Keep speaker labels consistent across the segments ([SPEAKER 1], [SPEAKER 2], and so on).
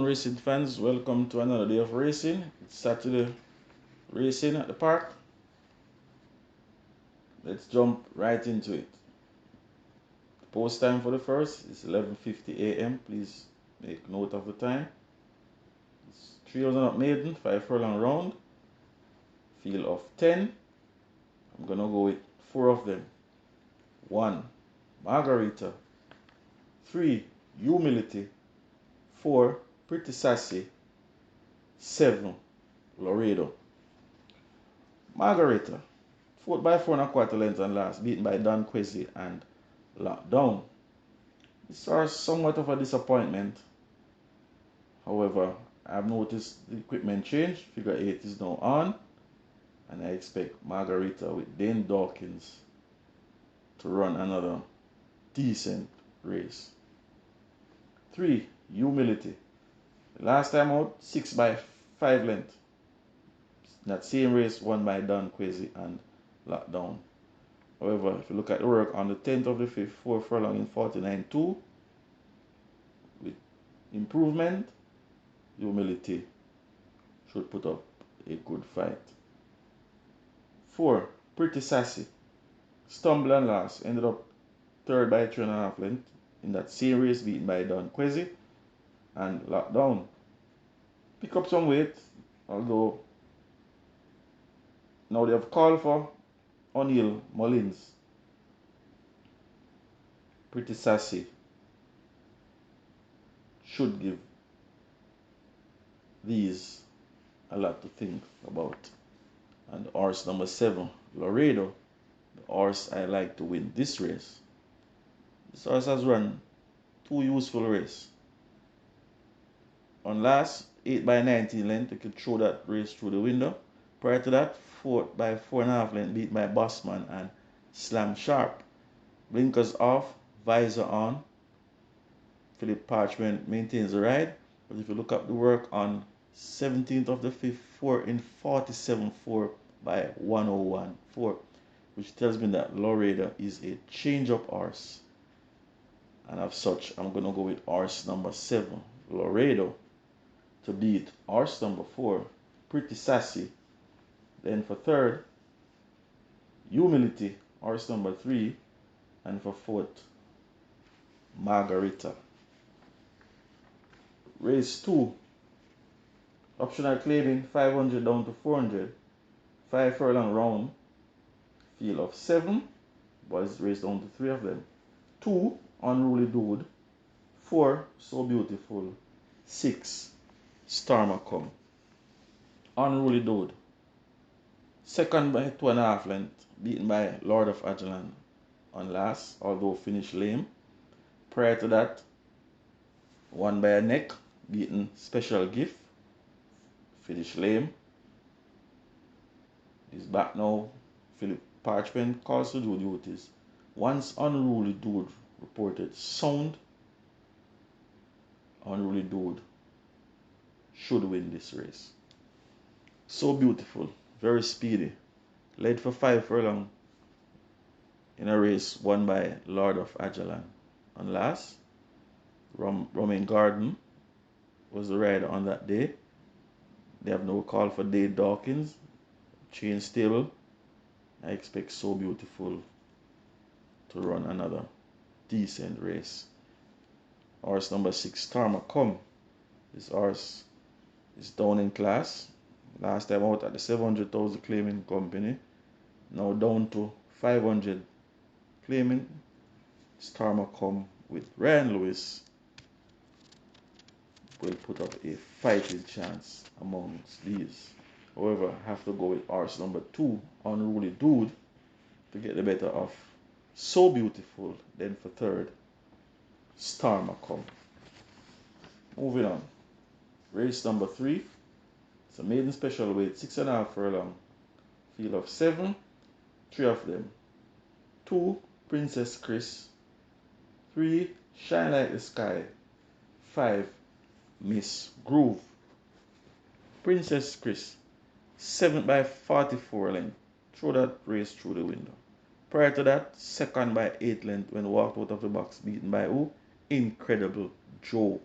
[SPEAKER 1] racing fans, welcome to another day of racing. It's Saturday racing at the park. Let's jump right into it. The post time for the first is 11:50 a.m. Please make note of the time. It's 3,000 up maiden, 5 furlong round, field of 10. I'm gonna go with 4 of them. 1, Margarita. 3, Humility. 4, Pretty Sassy. 7, Laredo. Margarita, 4th by 4 1/4 lengths and last, beaten by Don Quezzy and Lockdown. These are somewhat of a disappointment. However, I've noticed the equipment change. Figure 8 is now on, and I expect Margarita with Dane Dawkins to run another decent race. 3, Humility. Last time out, 6 by 5 lengths. That same race won by Don Quezzy and Lockdown. However, if you look at the work on the 10th of the 5th, 4 furlong in 49.2, with improvement, Humility should put up a good fight. 4, Pretty Sassy. Stumble and loss, ended up 3rd by 3.5 lengths in that same race, beaten by Don Quezzy and Lockdown. Pick up some weight, although now they have called for O'Neill Mullins. Pretty Sassy should give these a lot to think about. And horse number 7, Laredo, the horse I like to win this race. This horse has run 2 useful races. On last 8 by 19 length, you could throw that race through the window. Prior to that, 4 by 4.5 length, beat by Bossman and Slam Sharp. Blinkers off, visor on. Philip Parchment maintains the ride. But if you look up the work on 17th of the 5th, 4 in 47.4 by 101.4, which tells me that Laredo is a change-up horse. And as such, I'm going to go with horse number 7, Laredo, to beat horse number 4, Pretty Sassy. Then for 3rd, Humility, horse number 3, and for 4th, Margarita. Race 2, optional claiming 500 down to 400, 5 furlong round, field of 7, boys race down to 3 of them. 2, Unruly Dude. 4, So Beautiful. 6, Stormer Come. Unruly Dude, 2nd by 2.5 lengths, beaten by Lord of Ajalon on last, although finished lame. Prior to that, won by a neck, beaten Special Gift, finished lame. He's back now. Philip Parchment calls to do duties. Once Unruly Dude reported sound, Unruly Dude should win this race. So Beautiful, very speedy, led for 5 furlong in a race won by Lord of Ajalon. And last, Romain Garden was the rider on that day. They have no call for Dane Dawkins, chain stable. I expect So Beautiful to run another decent race. Horse number 6, Stormer Come. This horse is down in class. Last time out at the 700,000 claiming company. Now down to 500 claiming. Stormer Come with Ryan Lewis will put up a fighting chance amongst these. However, I have to go with horse number 2, Unruly Dude, to get the better of So Beautiful. Then for 3rd, Stormer Come. Moving on. Race number 3. It's a maiden special weight, 6.5 furlong. Field of 7, 3 of them. 2, Princess Chris. 3, Shine Like the Sky. 5, Miss Groove. Princess Chris, 7th by 44 length. Throw that race through the window. Prior to that, 2nd by 8 length when walked out of the box, beaten by who? Incredible Joe.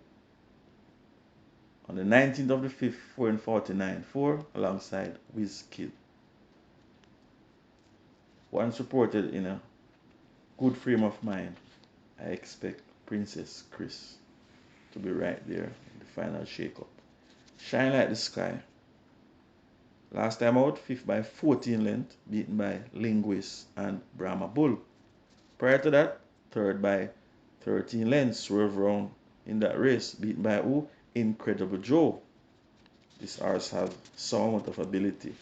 [SPEAKER 1] On the 19th of the 5th, 4 and 49, 4 alongside Wizkid. Once reported in a good frame of mind, I expect Princess Chris to be right there in the final shake-up. Shine Like the Sky. Last time out, 5th by 14 length, beaten by Linguist and Brahma Bull. Prior to that, 3rd by 13 lengths, swerve round in that race, beaten by who? Incredible Joe. This horse has some amount of ability.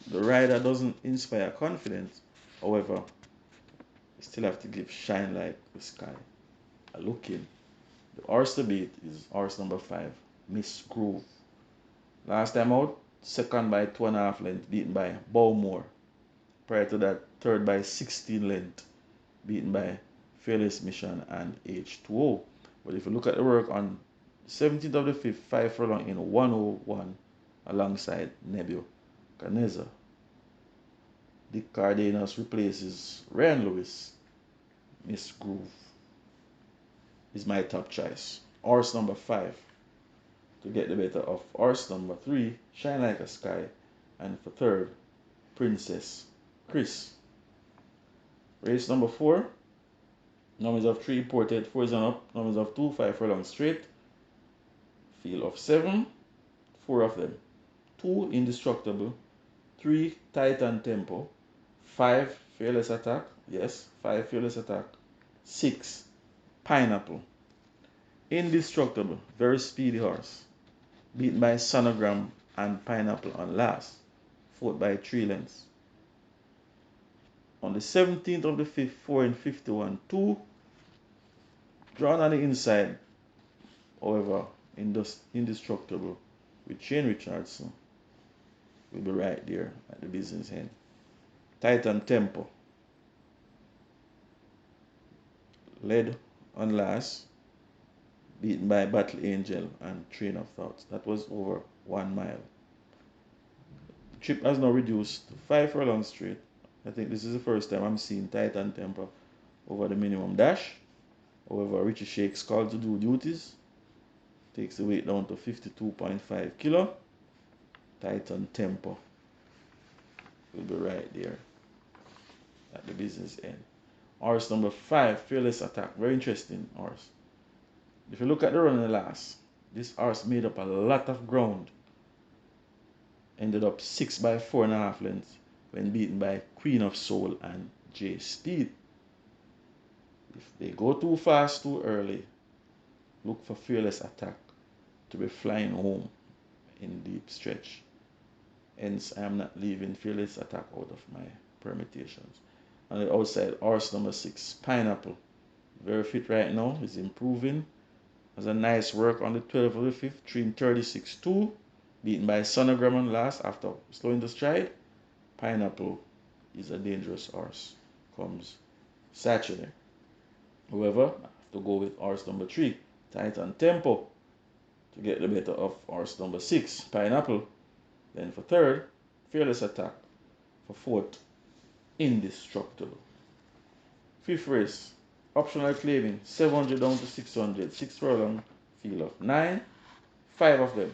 [SPEAKER 1] The rider doesn't inspire confidence, however, you still have to give Shine Like the Sky a look in. The horse to beat is horse number 5, Miss Groove. Last time out, 2nd by 2.5 length, beaten by Bowmore. Prior to that, 3rd by 16 length, beaten by Fearless Mission and H2O. But if you look at the work on 17th of the 5th, 5 furlong in 101 alongside Nebuchadnezzar. Dick Cardenas replaces Ryan Lewis. Miss Groove is my top choice. Horse number 5 to get the better of horse number 3, Shine Like a Sky, and for 3rd, Princess Chris. Race number 4, numbers of 3 ported, 4 is on up, numbers of 2, 5 furlong straight, field of 7, 4 of them, 2 Indestructible, 3 Titan Tempo, 5 Fearless Attack, yes, 5 Fearless Attack, 6 Pineapple. Indestructible, very speedy horse, beaten by Sonogram and Pineapple on last, fought by 3 lengths. On the 17th of the 5th, 4 and 51, 2, drawn on the inside, however, Indestructible with Shane Richardson will be right there at the business end. Titan Tempo led on last, beaten by Battle Angel and Train of Thoughts. That was over 1 mile. The trip has now reduced to 5 furlong straight. I think this is the first time I'm seeing Titan Tempo over the minimum dash. However, Richie Shakes called to do duties. Takes the weight down to 52.5 kilo. Titan Tempo will be right there at the business end. Horse number 5, Fearless Attack. Very interesting horse. If you look at the run in the last, this horse made up a lot of ground. Ended up 6 by 4.5 lengths when beaten by Queen of Soul and J Speed. If they go too fast too early, look for Fearless Attack to be flying home in deep stretch. Hence, I am not leaving Fearless Attack out of my permutations. On the outside, horse number 6, Pineapple. Very fit right now, is improving. Has a nice work on the 12th of the 5th, 3:36.2, beaten by Sonogram on last after slowing the stride. Pineapple is a dangerous horse, comes Saturday. However, I have to go with horse number 3, Titan Tempo, to get the better of horse number 6, Pineapple. Then for 3rd, Fearless Attack. For 4th, Indestructible. 5th race, optional claiming, 700 down to 600, 6 furlong, field of 9, 5 of them.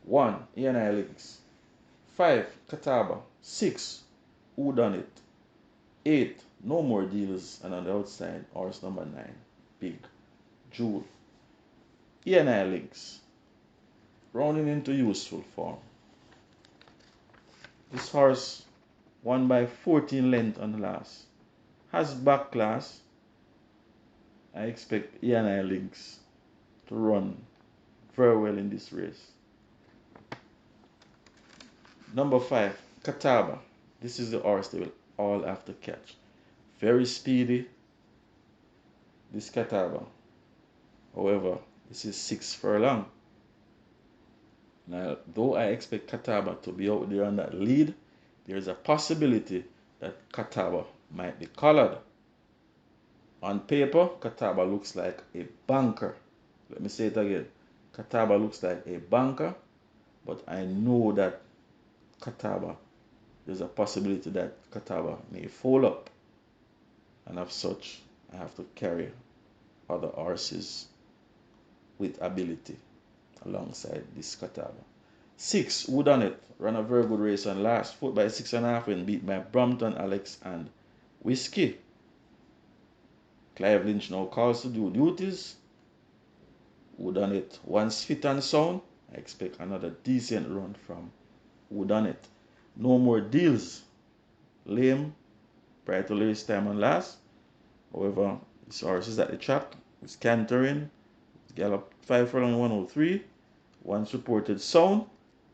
[SPEAKER 1] 1, E&I Links. 5, Catawba. 6, Who Done It. 8, No More Deals, and on the outside, horse number 9, Big Jewel. E&I Links. Rounding into useful form. This horse won by 14 length on the last. Has back class. I expect E&I Links to run very well in this race. Number 5, Catawba. This is the horse they will all have to catch. Very speedy, this Catawba. However, this is 6 furlong. Now, though I expect Catawba to be out there on that lead, there is a possibility that Catawba might be collared. On paper, Catawba looks like a banker. Let me say it again. Catawba looks like a banker, but I know that Catawba, there's a possibility that Catawba may fold up. And as such, I have to carry other horses with ability. alongside this Catawba. 6, Who Done It, ran a very good race on last, foot by 6.5 when beat by Brompton, Alex, and Whiskey. Clive Lynch now calls to do duties. Who Done It, once fit and sound, I expect another decent run from Who Done It. No More Deals, lame, prior to race time on last. However, this horse is at the track, it's cantering, it's gallop 5 furlong 103. Once reported sound,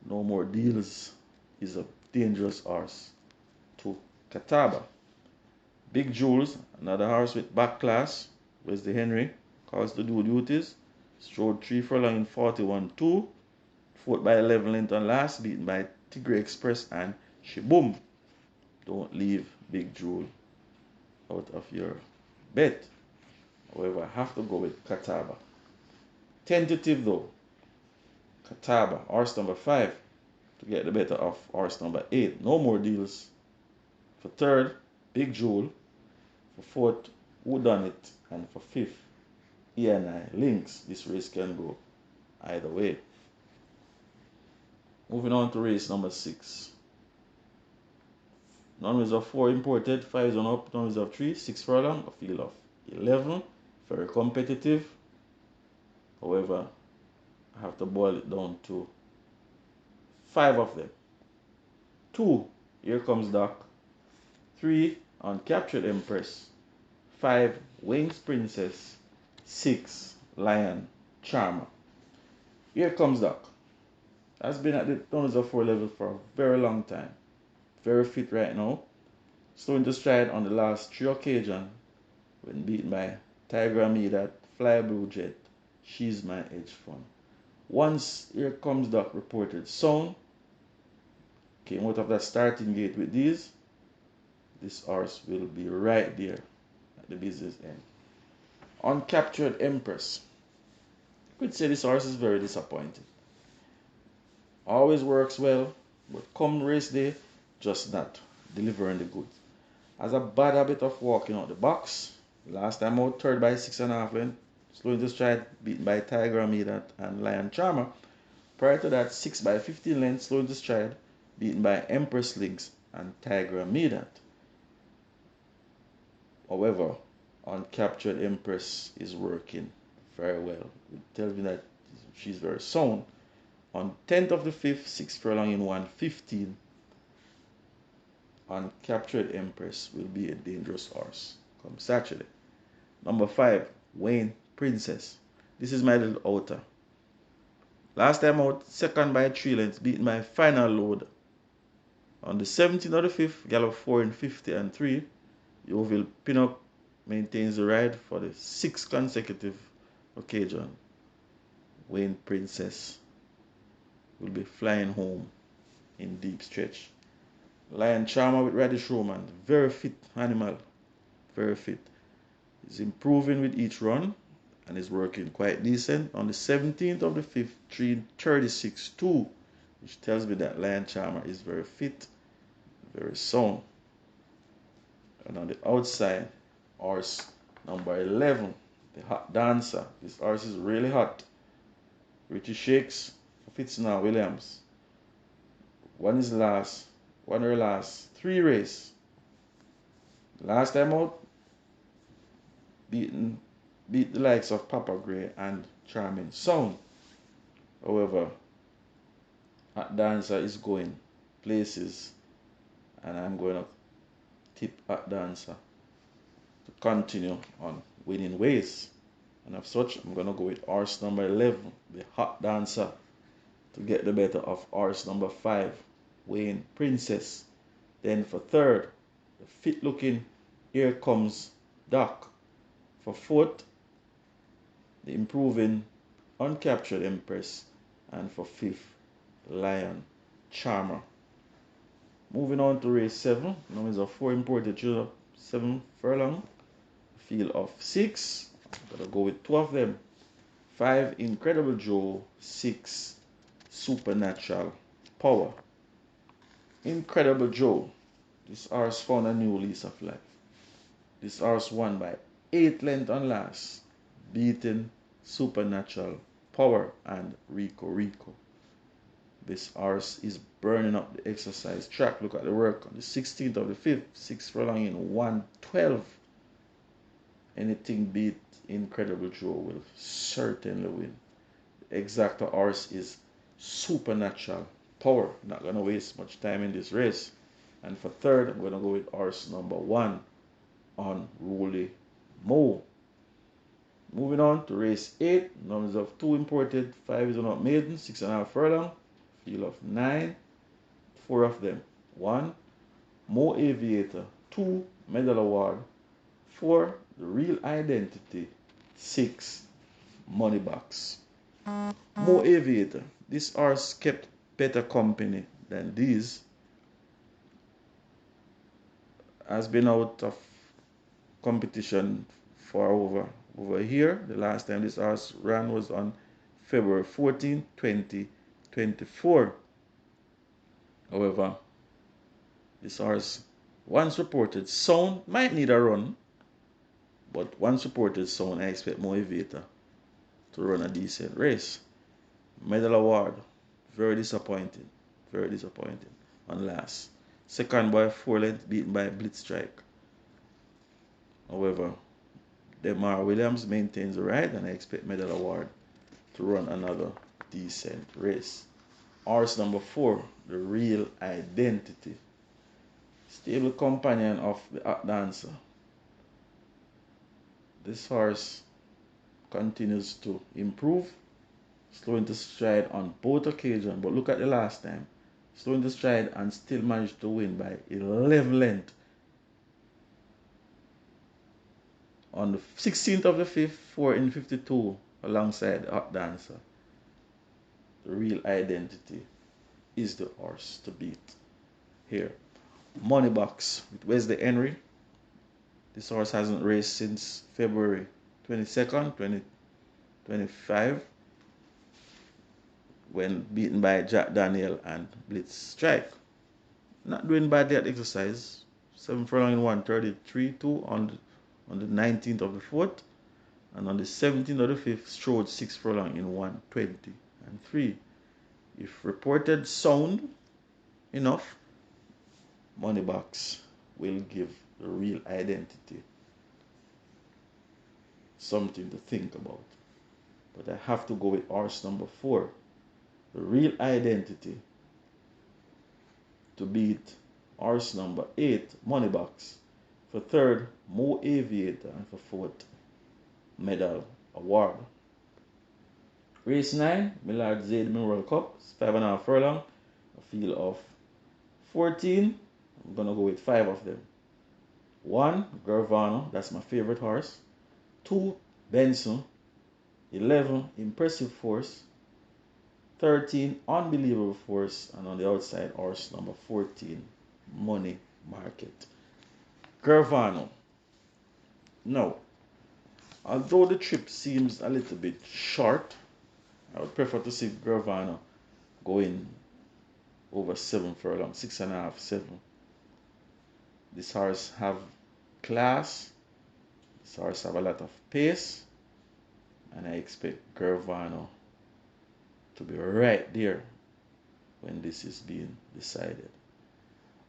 [SPEAKER 1] No More Deals is a dangerous horse to Catawba. Big Jules, another horse with back class, Wesley Henry, calls to do duties. Strode 3 furlong in 41.2. Fourth by 11 length on last, beaten by Tigre Express and Shiboom. Don't leave Big Jewel out of your bet. However, I have to go with Catawba. Tentative though, Catawba, horse number 5, to get the better of horse number 8. No More Deals. For third, Big Jewel. For fourth, Who Done It. And for fifth, E&I Links. This race can go either way. Moving on to race number 6. Non-reserve 4 imported, 5 is on up, non-reserve 3, 6 furlong, a field of 11. Very competitive. However, I have to boil it down to 5 of them. 2, Here Comes Doc. 3, Uncaptured Empress. 5, Wings Princess. 6, Lion Charmer. Here Comes Doc has been at the non-reserve 4 level for a very long time. Very fit right now. Slow into stride on the last 3 occasions when beaten by Tiger Amida, Fly Blue Jet, She's My Edge Fun. Once Here Comes Doc reported sound, came out of that starting gate with these, this horse will be right there at the business end. Uncaptured Empress. I could say this horse is very disappointing. Always works well, but come race day, just not delivering the goods. Has a bad habit of walking out the box. Last time out, third by 6.5 length, slow into stride, beaten by Tiger Amida and Lion Charmer. Prior to that, 6 by 15 length, slow into stride, beaten by Empress Links and Tiger Amida. However, Uncaptured Empress is working very well. It tells me that she's very sound. On 10th of the 5th, 6 furlong in 1:15, Uncaptured Empress will be a dangerous horse come Saturday. Number 5, Wayne Princess. This is my little outer. Last time out, second by 3 lengths, beaten by Final Load. On the 17th of the 5th, gallop 4 in 50 and 3. Yeovil Pinnock maintains the ride for the 6th consecutive occasion. Wayne Princess will be flying home in deep stretch. Lion Charmer with Radish Roman, very fit animal, very fit. He's improving with each run and is working quite decent. On the 17th of the 5th, 3:36.2, which tells me that Lion Charmer is very fit, very sound. And on the outside, horse number 11, the Hot Dancer. This horse is really hot. Richie Shakes for Fitzner Williams. One of her last 3 races. Last time out, beat the likes of Papa Gray and Charming Sound. However, Hot Dancer is going places, and I'm going to tip Hot Dancer to continue on winning ways. And as such, I'm going to go with horse number 11, the Hot Dancer, to get the better of horse number 5, Wayne Princess. Then for third, the fit looking Here Comes Doc. For fourth, the improving Uncaptured Empress. And for fifth, Lion Charmer. Moving on to race 7. Now is a 4 imported children, 7 furlong, field of 6. I'm gonna go with 2 of them. 5, Incredible Joe. 6, Supernatural Power. Incredible Joe. This horse found a new lease of life. This horse won by 8 lengths on last, beating Supernatural Power and Rico Rico. This horse is burning up the exercise track. Look at the work on the 16th of the 5th, 6 furlong in 112. Anything beat Incredible Joe will certainly win. The exacta horse is Supernatural Power. Not going to waste much time in this race. And for third, I'm going to go with horse number 1, Unruly Mo. Moving on to race 8. Numbers of 2 imported, 5 is not maiden, 6.5 furlong. Field of 9. 4 of them. 1, Mo Aviator. 2, Medal Award. 4, The Real Identity. 6, Money Box. Mo Aviator. This horse kept better company than these. Has been out of competition for over a year. The last time this horse ran was on February 14, 2024. However, this horse, once reported sound, might need a run. But once reported sound, I expect Mo Aviator to run a decent race. Medal Award, very disappointing. Very disappointing. On last. Second by 4 lengths, beaten by Blitz Strike. However, Demar Williams maintains the ride, and I expect Medal Award to run another decent race. Horse number 4, The Real Identity. Stable companion of the Hot Dancer. This horse continues to improve, slowing to stride on both occasions. But look at the last time. Slowing to stride and still managed to win by 11 lengths. On the 16th of the 5th, 4 in 52, alongside the Hot Dancer. The Real Identity is the horse to beat here. Money Box with Wesley Henry. This horse hasn't raced since February 22nd, 2025, when beaten by Jack Daniel and Blitz Strike. Not doing badly at exercise. 7 furlong in 133.2 on the 19th of the 4th, and on the 17th of the 5th, strode 6 furlong in 120.3. If reported sound enough, Money Box will give The Real Identity something to think about. But I have to go with horse number 4, The Real Identity, to beat horse number 8, Money Box. For third, Mo Aviator, and for fourth, Medal Award. Race 9, Millard Zaid Memorial Cup, 5.5 furlong, a field of 14. I'm gonna go with 5 of them. 1, Gervano, that's my favorite horse. 2, Benson. 11, Impressive Force. 13, Unbelievable Force, and on the outside, horse number 14, Money Market. Gervano. Now, although the trip seems a little bit short, I would prefer to see Gervano going over 7 furlong, 6.5, 7. This horse have class. This horse have a lot of pace, and I expect Gervano to be right there when this is being decided.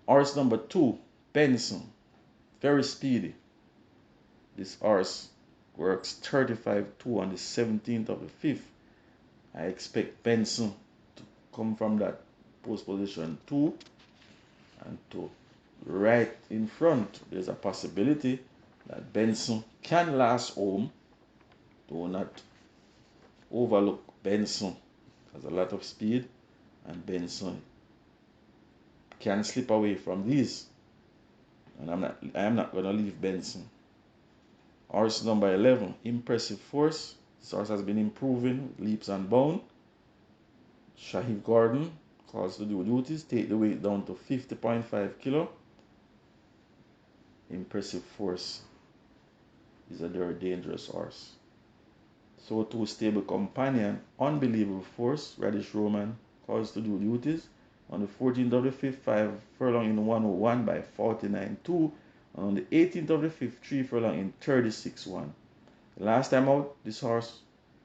[SPEAKER 1] Horse number 2, Benson. Very speedy. This horse works 35.2 on the 17th of the 5th. I expect Benson to come from that post position 2 and to right in front. There's a possibility that Benson can last home. Do not overlook Benson. Has a lot of speed, and Benson can slip away from these. And I am not gonna leave Benson. Horse number 11, Impressive Force. This horse has been improving with leaps and bounds. Shahid Gordon calls to do duties, take the weight down to 50.5 kilo. Impressive Force is a very dangerous horse. So too, stable companion, Unbelievable Force, Radish Roman calls to do duties. On the 14th of the 5th, 5 furlong in 101 by 49.2. And on the 18th of the 5th, 3 furlong in 36.1. The last time out, this horse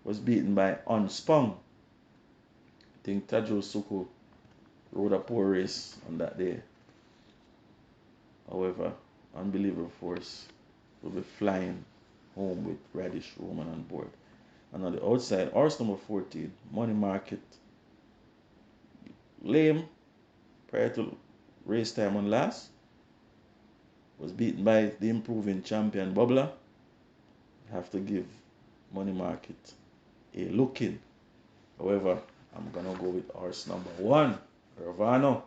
[SPEAKER 1] was beaten by Unspun. I think Tajo Suku rode a poor race on that day. However, Unbelievable Force will be flying home with Radish Roman on board. And on the outside, horse number 14, Money Market, lame prior to race time on last, was beaten by the improving champion Bubbler. Have to give Money Market a look in. However, I'm gonna go with horse number 1, Ravano,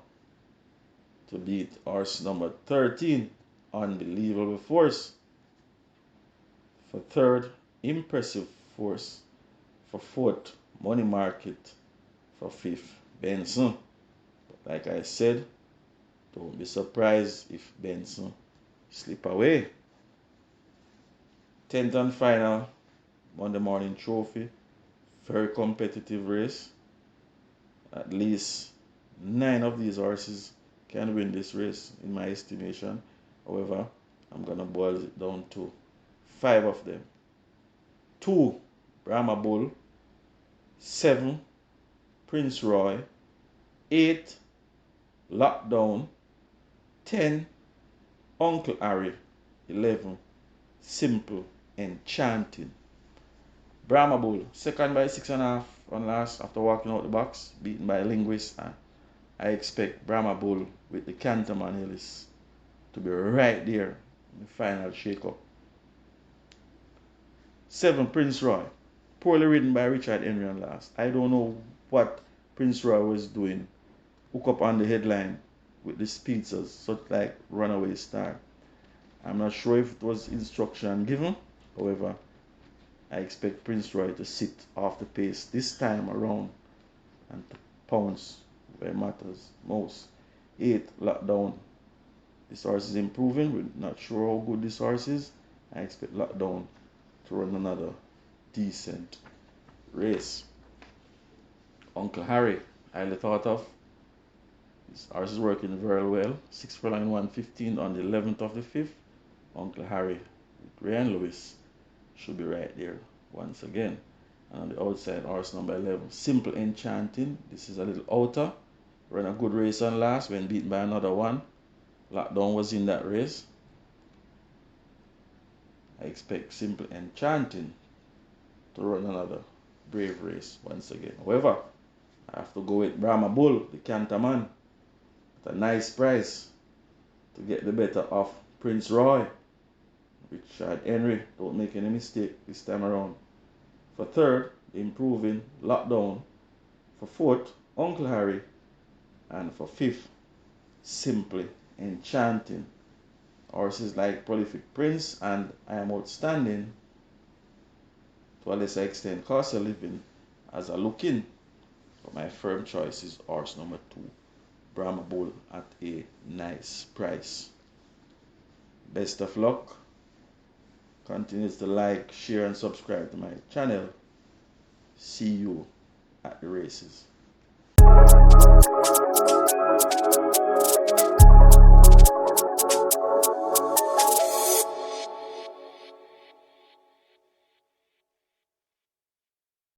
[SPEAKER 1] to beat horse number 13, Unbelievable Force. For third, Impressive Force. For fourth, Money Market. For fifth, Benson. But like I said, don't be surprised if Benson slip away. 10th and final, Monday Morning Trophy. Very competitive race. At least 9 of these horses can win this race in my estimation. However, I'm gonna boil it down to 5 of them. 2, Brahma Bull. 7, Prince Roy. 8, Lockdown. 10, Uncle Harry. 11, Simple Enchanting. Brahma Bull, second by 6.5 on last after walking out the box, beaten by Linguist. I expect Brahma Bull with the Canterman Ellis to be right there in the final shake-up. 7, Prince Roy, poorly ridden by Richard Henry on last. I don't know what Prince Roy was doing. Hook up on the headline with the speedsters, such like Runaway Star. I'm not sure if it was instruction given. However, I expect Prince Roy to sit off the pace this time around and to pounce where it matters most. 8, Lockdown. This horse is improving. We're not sure how good this horse is. I expect Lockdown to run another decent race. Uncle Harry, highly thought of. This horse is working very well. 6 Furlong 115 on the 11th of the 5th. Uncle Harry with Ryan Lewis should be right there once again. And on the outside, horse number 11, Simple Enchanting. This is a little outer. Ran a good race on last when beaten by another one. Lockdown was in that race. I expect Simple Enchanting to run another brave race once again. However, I have to go with Brahma Bull, the Canterman, at a nice price to get the better of Prince Roy. Richard Henry, don't make any mistake this time around. For third, the improving Lockdown. For fourth, Uncle Harry. And for fifth, Simply Enchanting. Horses like Prolific Prince and I Am Outstanding, to a lesser extent, Cost of Living, as a look-in. But my firm choice is horse number 2, Brahma Bull, at a nice price. Best of luck. Continue to like, share, and subscribe to my channel. See you at the races.